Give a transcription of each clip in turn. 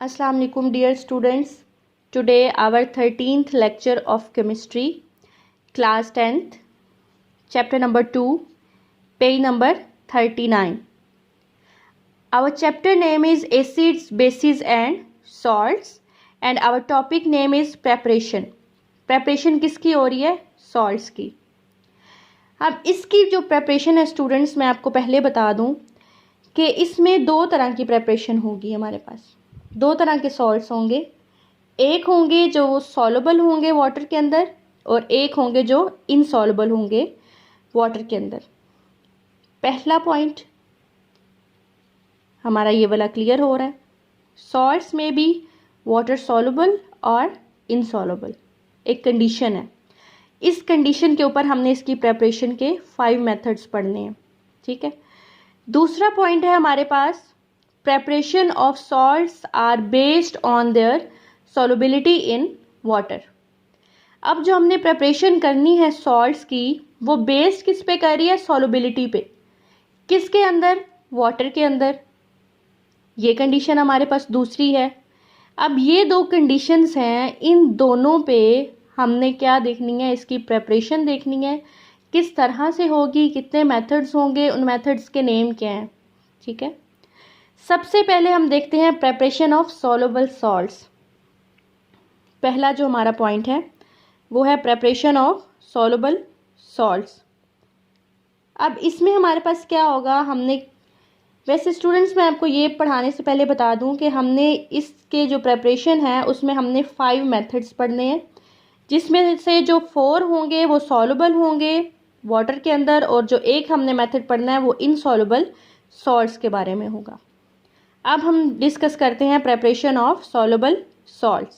Assalamu alaikum dear students. Today our 13th lecture of chemistry, class 10th, chapter number 2, page number 39. Our chapter name is acids, bases and salts and our topic name is preparation. Preparation किसकी हो रही है? Salts की. अब इसकी जो preparation है students, मैं आपको पहले बता दूं कि इसमें दो तरह की preparation होगी. हमारे पास दो तरह के सॉल्ट्स होंगे. एक होंगे जो सॉल्युबल होंगे वाटर के अंदर और एक होंगे जो इनसॉल्युबल होंगे वाटर के अंदर. पहला पॉइंट हमारा ये वाला क्लियर हो रहा है. सॉल्ट्स में भी वाटर सॉल्युबल और इनसॉल्युबल एक कंडीशन है. इस कंडीशन के ऊपर हमने इसकी प्रेपरेशन के 5 मेथड्स पढ़ने हैं. ठीक है. दूसरा पॉइंट है हमारे पास preparation of salts are based on their solubility in water. अब जो हमने प्रेपरेशन करनी है सॉल्ट्स की वो बेस्ड किस पे कर रही है? सॉल्युबिलिटी पे. किसके अंदर? वाटर के अंदर. ये कंडीशन हमारे पास दूसरी है. अब ये दो कंडीशंस हैं, इन दोनों पे हमने क्या देखनी है? इसकी प्रेपरेशन देखनी है. किस तरह से होगी, कितने मेथड्स होंगे, उन मेथड्स के नेम क्या हैं. ठीक है. सबसे पहले हम देखते हैं प्रेपरेशन ऑफ सॉल्युबल सॉल्ट्स. पहला जो हमारा पॉइंट है वो है प्रेपरेशन ऑफ सॉल्युबल सॉल्ट्स. अब इसमें हमारे पास क्या होगा? हमने वैसे स्टूडेंट्स, मैं आपको ये पढ़ाने से पहले बता दूं कि हमने इसके जो प्रेपरेशन है उसमें हमने 5 मेथड्स पढ़ने हैं, जिसमें से जो 4 होंगे वो सॉल्युबल होंगे वाटर के अंदर और जो एक हमने मेथड पढ़ना है वो इनसॉल्युबल सॉल्ट्स के बारे में होगा. अब हम डिस्कस करते हैं preparation of soluble salts.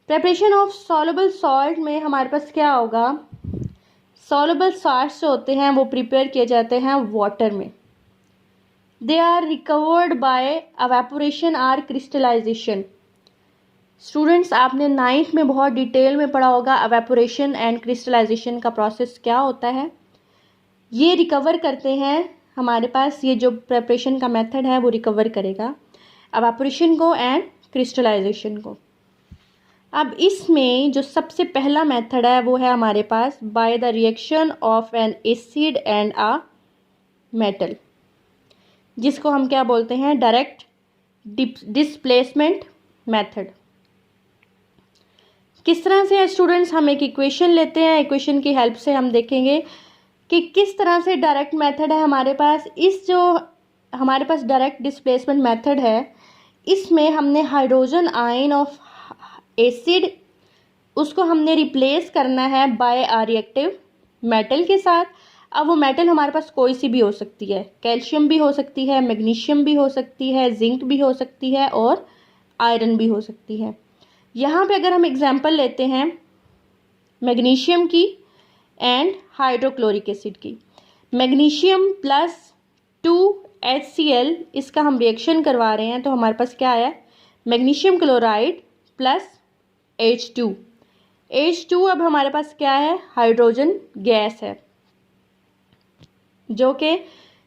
Preparation of soluble salt में हमारे पास क्या होगा? सॉल्युबल सॉल्ट्स जो होते हैं वो प्रिपेयर किए जाते हैं वाटर में. They are recovered by evaporation or crystallisation. Students, आपने 9th में बहुत डिटेल में पढ़ा होगा एवेपोरेशन एंड क्रिस्टलाइजेशन का प्रोसेस क्या होता है. ये रिकवर करते हैं. हमारे पास ये जो प्रेपरेशन का मेथड है वो रिकवर करेगा एवापोरेशन को एंड क्रिस्टलाइजेशन को. अब इसमें जो सबसे पहला मेथड है वो है हमारे पास by the reaction of an acid and a metal, जिसको हम क्या बोलते हैं? Direct displacement method. किस तरह से है स्टूडेंट्स? हम एक इक्वेशन लेते हैं. इक्वेशन की हेल्प से हम देखेंगे कि किस तरह से डायरेक्ट मेथड है हमारे पास. इस जो हमारे पास डायरेक्ट डिस्प्लेसमेंट मेथड है इसमें हमने हाइड्रोजन आयन ऑफ एसिड उसको हमने रिप्लेस करना है बाय अ रिएक्टिव मेटल के साथ. अब वो मेटल हमारे पास कोई सी भी हो सकती है. कैल्शियम भी हो सकती है, मैग्नीशियम भी हो सकती है, जिंक भी हो सकती है और आयरन भी हो सकती है. यहाँ पे अगर हम एग्जांपल लेते हैं मैग्नीशियम की एंड हाइड्रोक्लोरिक एसिड की. मैग्नीशियम प्लस 2HCl इसका हम रिएक्शन करवा रहे हैं तो हमारे पास क्या आया? Magnesium chloride plus H2. H2 अब हमारे पास क्या है? हाइड्रोजन गैस है, जो कि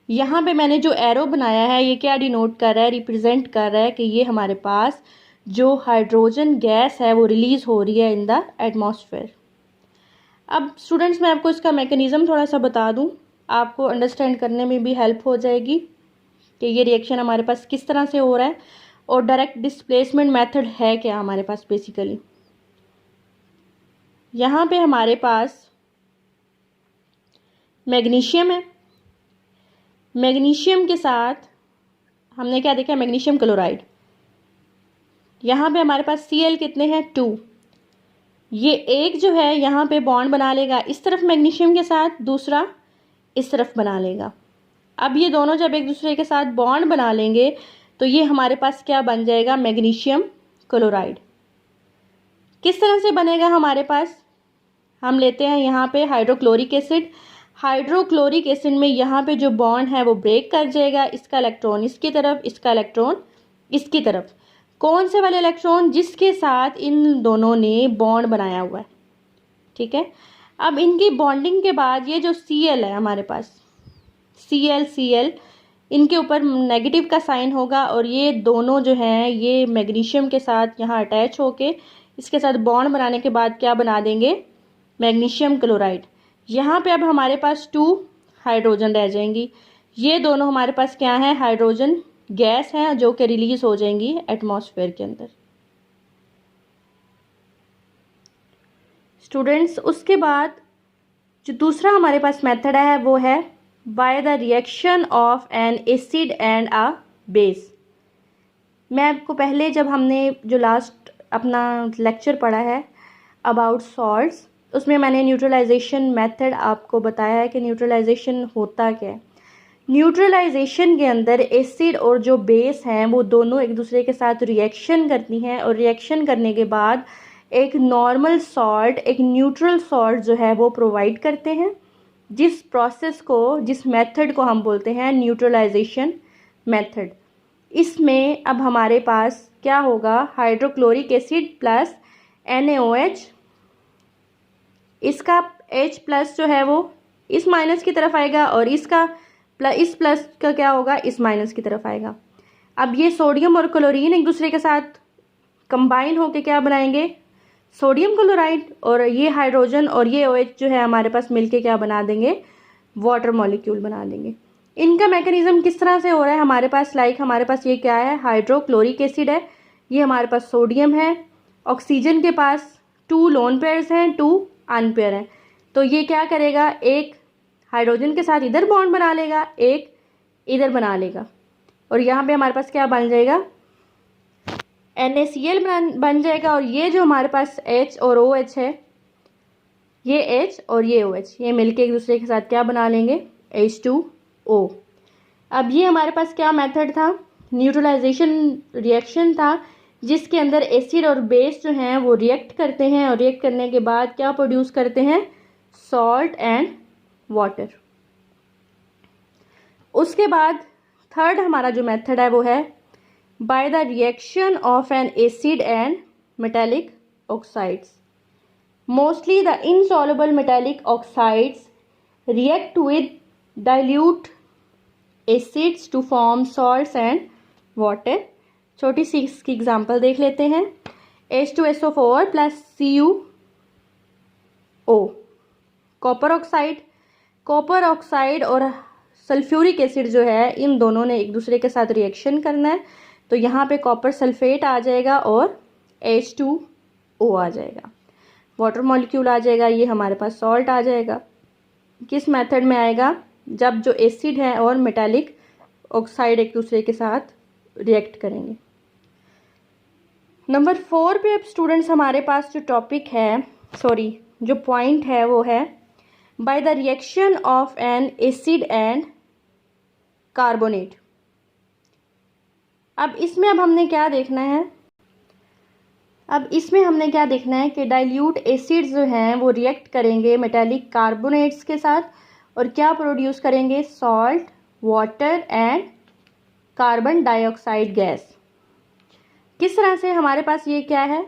यहाँ पे मैंने जो एरो बनाया है ये क्या डिनोट कर रहा है? रिप्रेजेंट कर रहा है कि ये हमारे पास जो हाइड्रोजन गैस है वो रिलीज हो रही है इन द एटमॉस्फेयर. अब स्टूडेंट्स, मैं आपको इसका मैकेनिज़्म थोड़ा सा बता दूं, आपको अंडरस्टैंड करने में भी हेल्प हो जाएगी कि ये रिएक्शन हमारे पास किस तरह से हो रहा है और डायरेक्ट डिस्प्लेसमेंट मेथड है क्या हमारे पास. बेसिकली यहाँ पे हमारे पास मैग्नीशियम है. मैग्नीशियम के साथ हमने क्या देखा? Magnesium chloride. यहाँ पे हमारे पास Cl कितने हैं? 2. ये एक जो है यहाँ पे बॉन्ड बना लेगा इस तरफ मैग्नीशियम के साथ, दूसरा इस तरफ बना लेगा. अब ये दोनों जब एक दूसरे के साथ बॉन्ड बना लेंगे तो ये हमारे पास क्या बन जाएगा? Magnesium chloride. किस तरह से बनेगा हमारे पास? हम लेते हैं यहाँ पे हाइड्रोक्लोरिक एसिड. हाइड्रोक्लोरिक एसिड में यहाँ पे जो बॉन्ड है वो ब्रेक कर जाएगा. इसका इलेक्ट्रॉन इसकी तरफ, इसका इलेक्ट्रॉन इसकी तरफ. कौन से वाले इलेक्ट्रॉन? जिसके साथ इन दोनों ने बॉन्ड बनाया हुआ है. ठीक है. अब इनकी बॉन्डिंग के बाद ये जो Cl है हमारे पास, Cl इनके ऊपर नेगेटिव का साइन होगा और ये दोनों जो हैं ये मैग्नीशियम के साथ यहाँ अटैच होके इसके साथ बॉन्ड बनाने के बाद क्या बना देंगे, मैग्नीशियम क्लोराइड। यहाँ पे अब हमारे पास 2 हाइड्रोजन रह जाएंगी। ये दोनों हमारे पास क्या है, हाइड्रोजन गैस हैं जो कि रिलीज हो जाएंगी एटमॉस्फेयर के अंदर। स्टूडेंट्स, उसके बाद जो दूसरा हमारे पास मेथड है वो है by the reaction of an acid and a base. मैं आपको पहले जब हमने जो लास्ट अपना लेक्चर पढ़ा है अबाउट सॉल्ट्स, उसमें मैंने न्यूट्रलाइजेशन मेथड आपको बताया है कि न्यूट्रलाइजेशन होता क्या है। न्यूट्रलाइजेशन के अंदर एसिड और जो बेस हैं वो दोनों एक दूसरे के साथ रिएक्शन करती हैं और रिएक्शन करने के बाद एक नॉर्मल सॉल्ट, एक न्यूट्रल सॉल्ट जो है वो प्रोवाइड करते हैं, जिस प्रोसेस को, जिस मेथड को हम बोलते हैं न्यूट्रलाइजेशन मेथड। इसमें अब हमारे पास क्या होगा, हाइड्रोक्लोरिक एसिड प्लस NaOH, इसका H प्लस जो है वो इस माइनस की तरफ आएगा और इसका इस प्लस का क्या होगा, इस माइनस की तरफ आएगा। अब ये सोडियम और क्लोरीन एक दूसरे के साथ कंबाइन होके क्या बनाएंगे, सोडियम क्लोराइड, और ये हाइड्रोजन और ये OH जो है हमारे पास मिलके क्या बना देंगे, वाटर मॉलिक्यूल बना देंगे। इनका मैकेनिज्म किस तरह से हो रहा है हमारे पास, हमारे पास ये क्या है, हाइड्रोक्लोरिक एसिड है, ये हमारे पास सोडियम है, ऑक्सीजन के पास 2 लोन पेयर्स हैं, 2 अनपेयर हैं, तो ये क्या करेगा, एक हाइड्रोजन के साथ इधर बॉन्ड बना लेगा, एक इधर बना लेगा, और यहाँ पे हमारे पास क्या बन जाएगा, NaCl बन जाएगा। और ये जो हमारे पास H और OH है, ये H और ये OH ये मिलके एक दूसरे के साथ क्या बना लेंगे, H2O। अब ये हमारे पास क्या मेथड था, न्यूट्रलाइजेशन रिएक्शन था, जिसके अंदर एसिड और बेस जो हैं वो रिएक्ट करते हैं और रिएक्ट करने के बाद क्या प्रोड्यूस करते हैं, सॉल्ट एंड वाटर। उसके बाद थर्ड हमारा जो मेथड है वो है by the reaction of an acid and metallic oxides. Mostly the insoluble metallic oxides react with dilute acids to form salts and water. छोटी सी इसकी एग्जांपल देख लेते हैं, H2SO4 plus CuO, copper oxide और सल्फ्यूरिक एसिड जो है इन दोनों ने एक दूसरे के साथ रिएक्शन करना है, तो यहाँ पे कॉपर सल्फेट आ जाएगा और H2O आ जाएगा, वाटर मॉलिक्यूल आ जाएगा, ये हमारे पास सॉल्ट आ जाएगा। किस मेथड में आएगा, जब जो एसिड है और मेटालिक ऑक्साइड एक दूसरे के साथ रिएक्ट करेंगे। नंबर 4 पे अब स्टूडेंट्स हमारे पास जो टॉपिक है, जो पॉइंट है वो है by the reaction of an acid and carbonate. अब इसमें हमने क्या देखना है, कि डाइल्यूट एसिड्स जो हैं वो रिएक्ट करेंगे मेटालिक कार्बोनेट्स के साथ और क्या प्रोड्यूस करेंगे, salt, water and carbon dioxide gas. किस तरह से हमारे पास ये क्या है,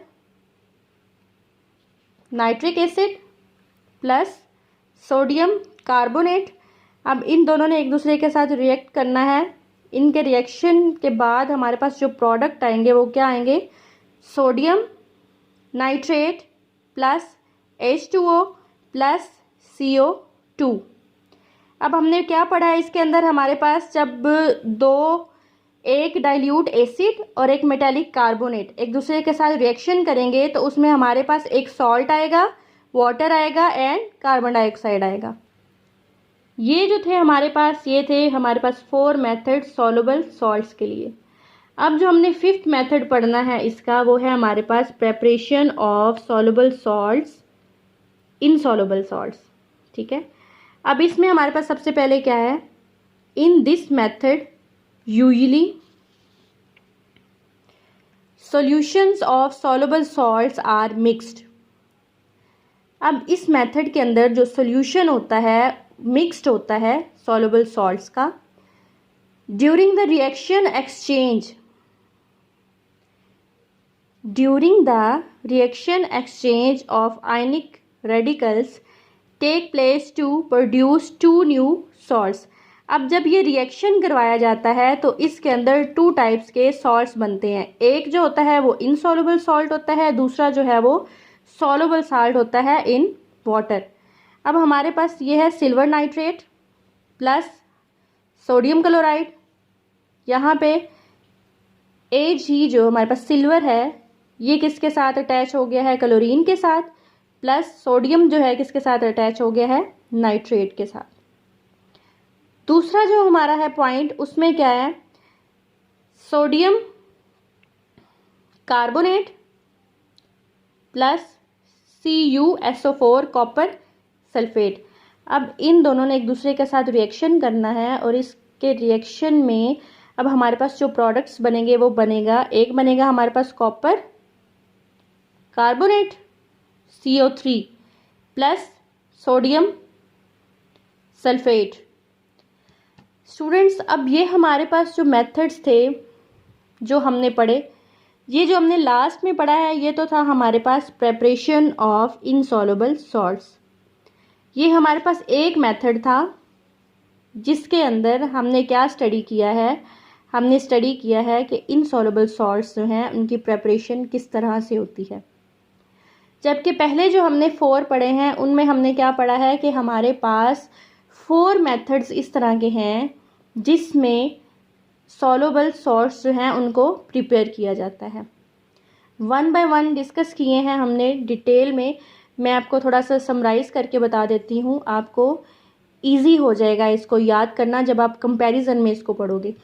nitric acid plus sodium carbonate. अब इन दोनों ने एक दूसरे के साथ रिएक्ट करना है, इनके रिएक्शन के बाद हमारे पास जो प्रोडक्ट आएंगे वो क्या आएंगे, sodium nitrate plus H2O plus CO2। अब हमने क्या पढ़ा है इसके अंदर, हमारे पास जब एक डाइल्यूट एसिड और एक मेटालिक कार्बोनेट एक दूसरे के साथ रिएक्शन करेंगे तो उसमें हमारे पास एक सॉल्ट आएगा, वाटर आएगा एंड कार्बन डाइऑक्साइड आएगा। ये जो थे हमारे पास, ये थे हमारे पास 4 मेथड सॉल्युबल सॉल्ट्स के लिए। अब जो हमने 5th मेथड पढ़ना है इसका, वो है हमारे पास preparation of soluble salts, insoluble salts. ठीक है, अब इसमें हमारे पास सबसे पहले क्या है, in this method usually solutions of soluble salts are mixed. अब इस मेथड के अंदर जो सॉल्यूशन होता है मिक्स्ड होता है सॉल्युबल सॉल्ट्स का। During the reaction exchange of ionic radicals take place to produce 2 new salts. अब जब ये रिएक्शन करवाया जाता है तो इसके अंदर 2 टाइप्स के सॉल्ट्स बनते हैं। एक जो होता है वो इनसॉल्युबल सॉल्ट होता है, दूसरा जो है वो सॉल्युबल सॉल्ट होता है इन वाटर। अब हमारे पास ये है silver nitrate plus sodium chloride. यहाँ पे Ag जो हमारे पास सिल्वर है ये किसके साथ अटैच हो गया है, क्लोरीन के साथ, प्लस सोडियम जो है किसके साथ अटैच हो गया है, नाइट्रेट के साथ। दूसरा जो हमारा है पॉइंट उसमें क्या है, sodium carbonate plus CuSO4 copper sulphate. अब इन दोनों ने एक दूसरे के साथ रिएक्शन करना है और इसके रिएक्शन में अब हमारे पास जो प्रोडक्ट्स बनेंगे वो बनेगा, एक बनेगा हमारे पास copper carbonate CO3 plus sodium sulphate. Students अब ये हमारे पास जो मेथड्स थे जो हमने पढ़े, ये जो हमने लास्ट में पढ़ा है ये तो था हमारे पास प्रेपरेशन ऑफ इनसॉल्युबल सॉल्ट्स। ये हमारे पास एक मेथड था जिसके अंदर हमने क्या स्टडी किया है, हमने स्टडी किया है कि इनसॉल्युबल सॉल्ट्स जो हैं उनकी प्रेपरेशन किस तरह से होती है। जबकि पहले जो हमने 4 पढ़े हैं उनमें हमने क्या पढ़ा है कि हमारे पास 4 मेथड्स इस तरह के हैं जिसमें सॉल्युबल सॉल्ट्स जो हैं उनको प्रिपेयर किया जाता है। 1 बाय 1 डिस्कस किए हैं हमने डिटेल में। मैं आपको थोड़ा सा समराइज़ करके बता देती हूँ, आपको ईजी हो जाएगा इसको याद करना जब आप कंपैरिजन में इसको पढ़ोगे।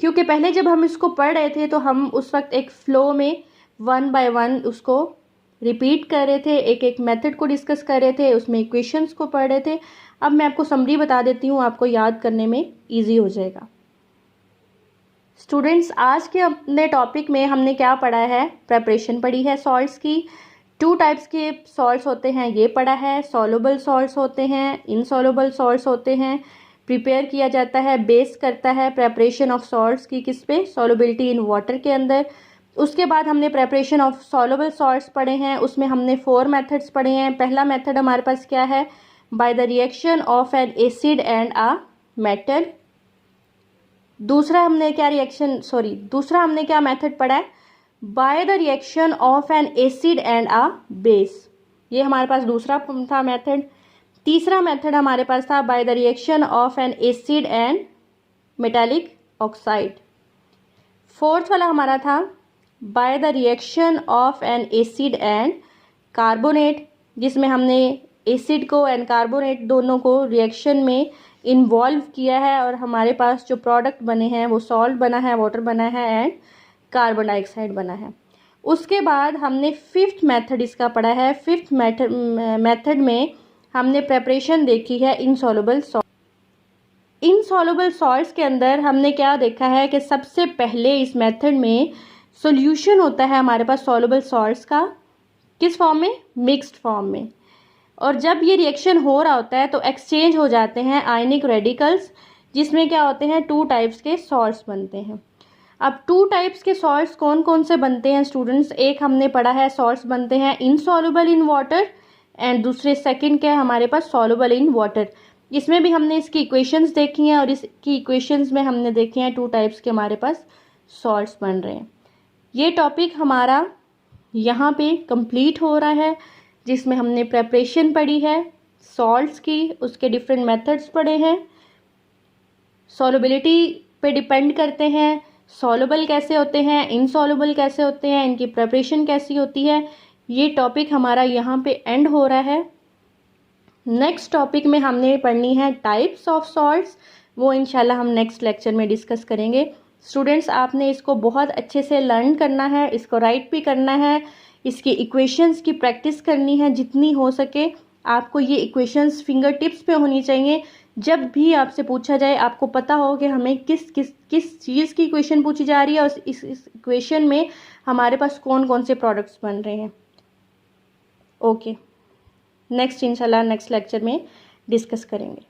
क्योंकि पहले जब हम इसको पढ़ रहे थे तो हम उस वक्त एक फ़्लो में 1 बाय 1 उसको रिपीट कर रहे थे, एक एक मेथड को डिस्कस कर रहे थे, उसमें इक्वेशंस को पढ़ रहे थे। अब मैं आपको समरी बता देती हूँ, आपको याद करने में ईजी हो जाएगा। स्टूडेंट्स आज के अपने टॉपिक में हमने क्या पढ़ा है, प्रेपरेशन पढ़ी है सॉल्ट्स की। 2 टाइप्स के सॉल्ट्स होते हैं ये पढ़ा है, सॉल्युबल सॉल्ट्स होते हैं, इनसॉल्युबल सॉल्ट्स होते हैं। प्रिपेयर किया जाता है, बेस करता है प्रेपरेशन ऑफ सॉल्ट्स की किस पे, सॉल्युबिलिटी इन वाटर के अंदर। उसके बाद हमने प्रेपरेशन ऑफ सॉल्युबल सॉल्ट्स पढ़े हैं, उसमें हमने 4 मेथड्स पढ़े हैं। पहला मेथड हमारे पास क्या है, by the reaction of an acid and a metal. दूसरा हमने क्या मेथड पढ़ा है, by the reaction of an acid and a base. ये हमारे पास दूसरा था मेथड। तीसरा मेथड हमारे पास था bye the reaction of an acid and metallic oxide. Fourth वाला हमारा था bye the reaction of an acid and carbonate, जिसमें हमने एसिड को एंड कार्बोनेट दोनों को रिएक्शन में इन्वॉल्व किया है और हमारे पास जो प्रोडक्ट बने हैं वो सॉल्ट बना है, वाटर बना है एंड कार्बन डाइऑक्साइड बना है। उसके बाद हमने 5th मेथड इसका पढ़ा है। 5th मेथड में हमने प्रेपरेशन देखी है इनसॉल्युबल सॉल्ट। इनसॉल्युबल सॉल्ट्स के अंदर हमने क्या देखा है कि सबसे पहले इस मेथड में सॉल्यूशन होता है हमारे पास सॉल्युबल सॉल्ट्स का, किस फॉर्म में, मिक्स्ड फॉर्म में। और जब ये रिएक्शन हो रहा होता है तो एक्सचेंज हो जाते हैं आयनिक रेडिकल्स, जिसमें क्या होते हैं 2 टाइप्स के सॉल्ट्स बनते हैं। अब 2 टाइप्स के सॉल्ट्स कौन कौन से बनते हैं स्टूडेंट्स, एक हमने पढ़ा है सॉल्ट्स बनते हैं इनसॉल्युबल इन वाटर एंड दूसरे सेकंड क्या है हमारे पास, सॉल्युबल इन वाटर। इसमें भी हमने इसकी इक्वेशंस देखी हैं और इसकी इक्वेशंस में हमने देखे हैं 2 टाइप्स के हमारे पास सॉल्ट्स बन रहे हैं। ये टॉपिक हमारा यहाँ पे कंप्लीट हो रहा है, जिसमें हमने प्रेपरेशन पढ़ी है सॉल्ट्स की, उसके डिफरेंट मेथड्स पढ़े हैं, सॉल्युबिलिटी पे डिपेंड करते हैं, सॉल्युबल कैसे होते हैं, इनसॉल्युबल कैसे होते हैं, इनकी प्रेपरेशन कैसी होती है। ये टॉपिक हमारा यहाँ पे एंड हो रहा है। नेक्स्ट टॉपिक में हमने पढ़नी है टाइप्स ऑफ सॉल्ट्स, वो इंशाल्लाह हम नेक्स्ट लेक्चर में डिस्कस करेंगे। स्टूडेंट्स आपने इसको बहुत अच्छे से लर्न करना है, इसको राइट भी करना है, इसकी इक्वेशंस की प्रैक्टिस करनी है जितनी हो सके। आपको ये इक्वेशंस फिंगर टिप्स पे होनी चाहिए, जब भी आपसे पूछा जाए आपको पता हो कि हमें किस चीज़ की इक्वेशन पूछी जा रही है और इस इक्वेशन में हमारे पास कौन कौन से प्रोडक्ट्स बन रहे हैं। ओके, नेक्स्ट इंशाल्लाह नेक्स्ट लेक्चर में डिस्कस करेंगे।